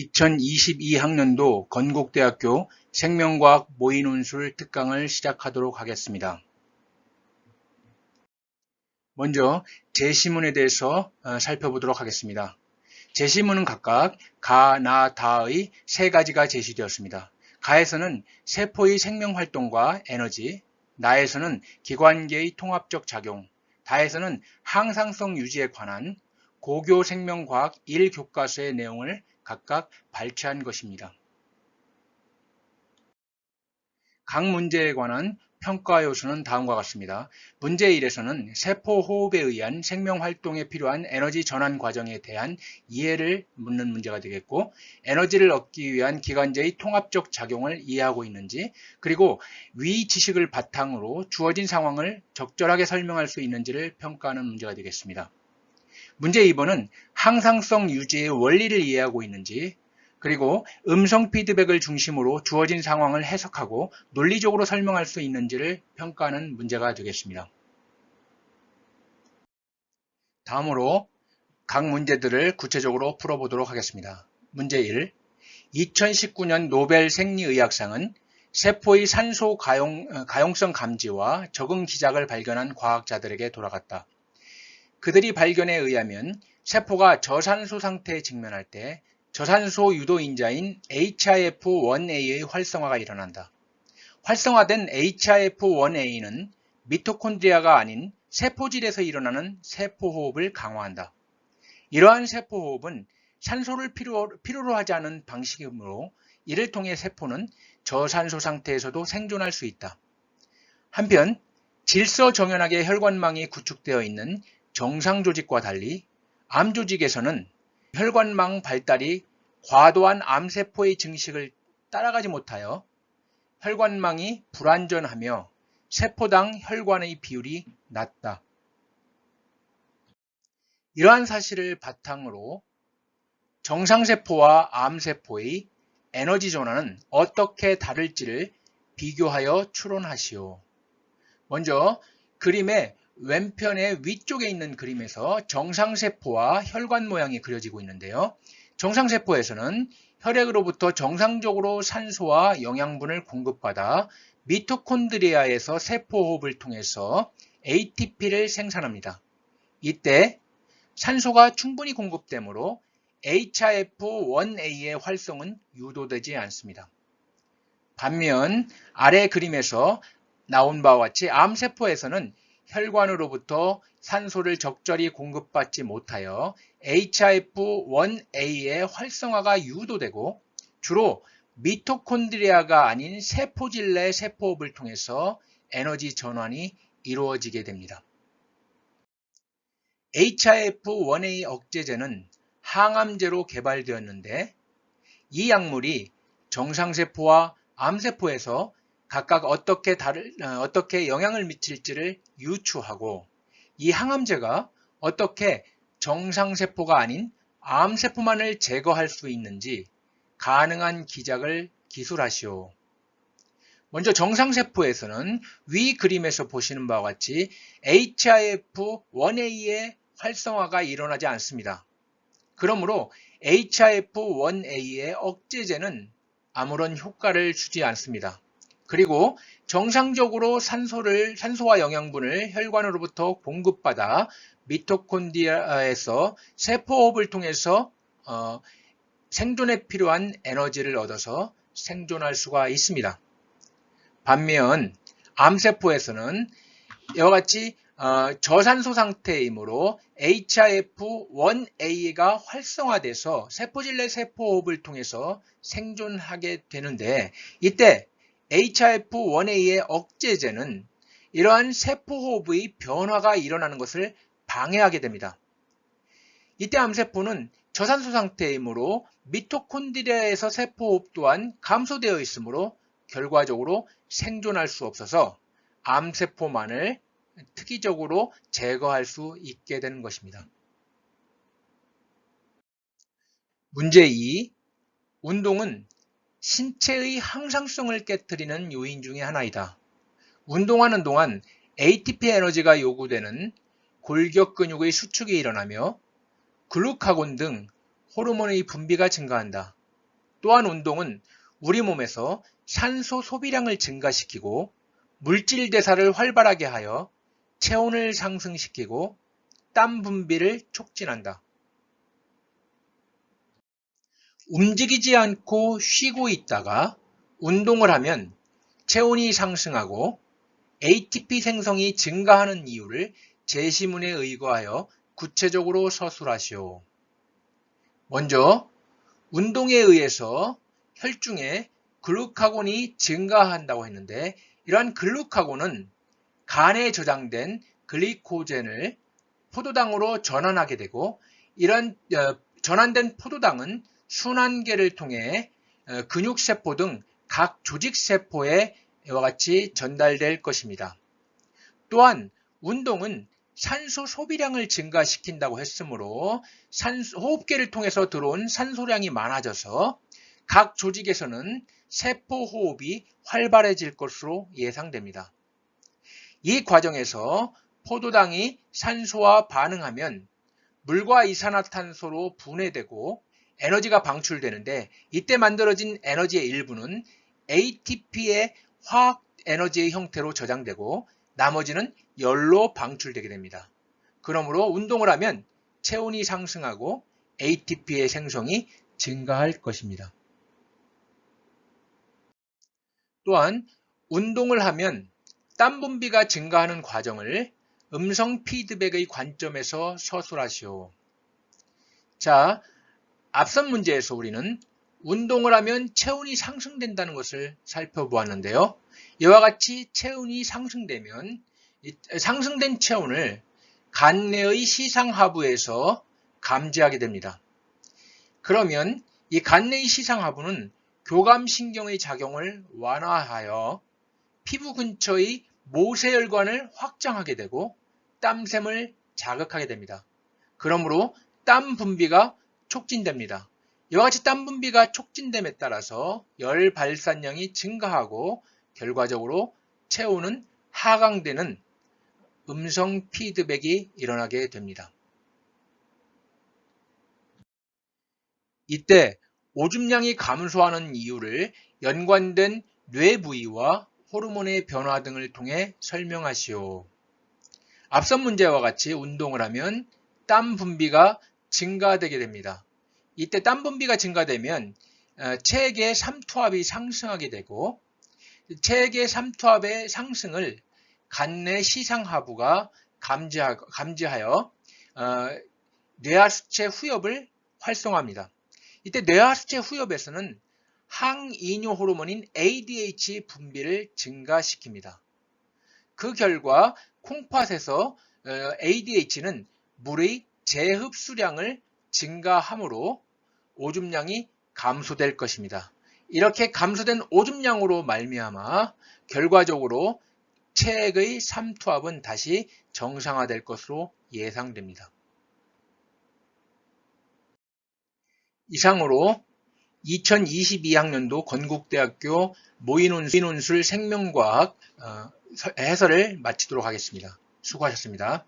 2022학년도 건국대학교 생명과학 모의논술 특강을 시작하도록 하겠습니다. 먼저 제시문에 대해서 살펴보도록 하겠습니다. 제시문은 각각 가, 나, 다의 세 가지가 제시되었습니다. 가에서는 세포의 생명활동과 에너지, 나에서는 기관계의 통합적 작용, 다에서는 항상성 유지에 관한 고교 생명과학 1교과서의 내용을 각각 발췌한 것입니다. 각 문제에 관한 평가 요소는 다음과 같습니다. 문제 1에서는 세포 호흡에 의한 생명활동에 필요한 에너지 전환 과정에 대한 이해를 묻는 문제가 되겠고, 에너지를 얻기 위한 기관제의 통합적 작용을 이해하고 있는지, 그리고 위 지식을 바탕으로 주어진 상황을 적절하게 설명할 수 있는지를 평가하는 문제가 되겠습니다. 문제 2번은 항상성 유지의 원리를 이해하고 있는지, 그리고 음성 피드백을 중심으로 주어진 상황을 해석하고 논리적으로 설명할 수 있는지를 평가하는 문제가 되겠습니다. 다음으로 각 문제들을 구체적으로 풀어보도록 하겠습니다. 문제 1. 2019년 노벨 생리의학상은 세포의 산소 가용성 감지와 적응 기작을 발견한 과학자들에게 돌아갔다. 그들이 발견에 의하면 세포가 저산소 상태에 직면할 때 저산소 유도인자인 HIF-1A의 활성화가 일어난다. 활성화된 HIF-1A는 미토콘드리아가 아닌 세포질에서 일어나는 세포호흡을 강화한다. 이러한 세포호흡은 산소를 필요로 하지 않은 방식이므로 이를 통해 세포는 저산소 상태에서도 생존할 수 있다. 한편 질서정연하게 혈관망이 구축되어 있는 정상 조직과 달리 암 조직에서는 혈관망 발달이 과도한 암세포의 증식을 따라가지 못하여 혈관망이 불완전하며 세포당 혈관의 비율이 낮다. 이러한 사실을 바탕으로 정상세포와 암세포의 에너지 전환은 어떻게 다를지를 비교하여 추론하시오. 먼저 그림의 왼편의 위쪽에 있는 그림에서 정상세포와 혈관 모양이 그려지고 있는데요. 정상세포에서는 혈액으로부터 정상적으로 산소와 영양분을 공급받아 미토콘드리아에서 세포호흡을 통해서 ATP를 생산합니다. 이때 산소가 충분히 공급되므로 HIF-1A의 활성은 유도되지 않습니다. 반면 아래 그림에서 나온 바와 같이 암세포에서는 혈관으로부터 산소를 적절히 공급받지 못하여 HIF-1A의 활성화가 유도되고 주로 미토콘드리아가 아닌 세포질 내 세포호흡을 통해서 에너지 전환이 이루어지게 됩니다. HIF-1A 억제제는 항암제로 개발되었는데 이 약물이 정상세포와 암세포에서 각각 어떻게 영향을 미칠지를 유추하고 이 항암제가 어떻게 정상세포가 아닌 암세포만을 제거할 수 있는지 가능한 기작을 기술하시오. 먼저 정상세포에서는 위 그림에서 보시는 바와 같이 HIF-1A의 활성화가 일어나지 않습니다. 그러므로 HIF-1A의 억제제는 아무런 효과를 주지 않습니다. 그리고 정상적으로 산소와 영양분을 혈관으로부터 공급받아 미토콘드리아에서 세포호흡을 통해서 생존에 필요한 에너지를 얻어서 생존할 수가 있습니다. 반면 암세포에서는 이와 같이 저산소 상태이므로 HIF-1A가 활성화돼서 세포질 내 세포호흡을 통해서 생존하게 되는데 이때 HIF-1A의 억제제는 이러한 세포호흡의 변화가 일어나는 것을 방해하게 됩니다. 이때 암세포는 저산소 상태이므로 미토콘드리아에서 세포호흡 또한 감소되어 있으므로 결과적으로 생존할 수 없어서 암세포만을 특이적으로 제거할 수 있게 되는 것입니다. 문제 2. 운동은 신체의 항상성을 깨트리는 요인 중의 하나이다. 운동하는 동안 ATP 에너지가 요구되는 골격 근육의 수축이 일어나며 글루카곤 등 호르몬의 분비가 증가한다. 또한 운동은 우리 몸에서 산소 소비량을 증가시키고 물질 대사를 활발하게 하여 체온을 상승시키고 땀 분비를 촉진한다. 움직이지 않고 쉬고 있다가 운동을 하면 체온이 상승하고 ATP 생성이 증가하는 이유를 제시문에 의거하여 구체적으로 서술하시오. 먼저 운동에 의해서 혈중에 글루카곤이 증가한다고 했는데 이러한 글루카곤은 간에 저장된 글리코젠을 포도당으로 전환하게 되고 이런 전환된 포도당은 순환계를 통해 근육세포 등 각 조직세포에 이와 같이 전달될 것입니다. 또한 운동은 산소 소비량을 증가시킨다고 했으므로 호흡기를 통해서 들어온 산소량이 많아져서 각 조직에서는 세포 호흡이 활발해질 것으로 예상됩니다. 이 과정에서 포도당이 산소와 반응하면 물과 이산화탄소로 분해되고 에너지가 방출되는데 이때 만들어진 에너지의 일부는 ATP의 화학 에너지의 형태로 저장되고 나머지는 열로 방출되게 됩니다. 그러므로 운동을 하면 체온이 상승하고 ATP의 생성이 증가할 것입니다. 또한 운동을 하면 땀 분비가 증가하는 과정을 음성 피드백의 관점에서 서술하시오. 자, 앞선 문제에서 우리는 운동을 하면 체온이 상승된다는 것을 살펴보았는데요. 이와 같이 체온이 상승되면 상승된 체온을 간내의 시상하부에서 감지하게 됩니다. 그러면 이 간내의 시상하부는 교감신경의 작용을 완화하여 피부 근처의 모세혈관을 확장하게 되고 땀샘을 자극하게 됩니다. 그러므로 땀 분비가 촉진됩니다. 이와 같이 땀 분비가 촉진됨에 따라서 열 발산량이 증가하고 결과적으로 체온은 하강되는 음성 피드백이 일어나게 됩니다. 이때 오줌량이 감소하는 이유를 연관된 뇌 부위와 호르몬의 변화 등을 통해 설명하시오. 앞선 문제와 같이 운동을 하면 땀 분비가 증가되게 됩니다. 이때 땀 분비가 증가되면 체액의 삼투압이 상승하게 되고 체액의 삼투압의 상승을 간내 시상하부가 감지하여 뇌하수체 후엽을 활성화합니다. 이때 뇌하수체 후엽에서는 항이뇨 호르몬인 ADH 분비를 증가시킵니다. 그 결과 콩팥에서 ADH는 물의 재흡수량을 증가하므로 오줌량이 감소될 것입니다. 이렇게 감소된 오줌량으로 말미암아 결과적으로 체액의 삼투압은 다시 정상화될 것으로 예상됩니다. 이상으로 2022학년도 건국대학교 모의논술 생명과학 해설을 마치도록 하겠습니다. 수고하셨습니다.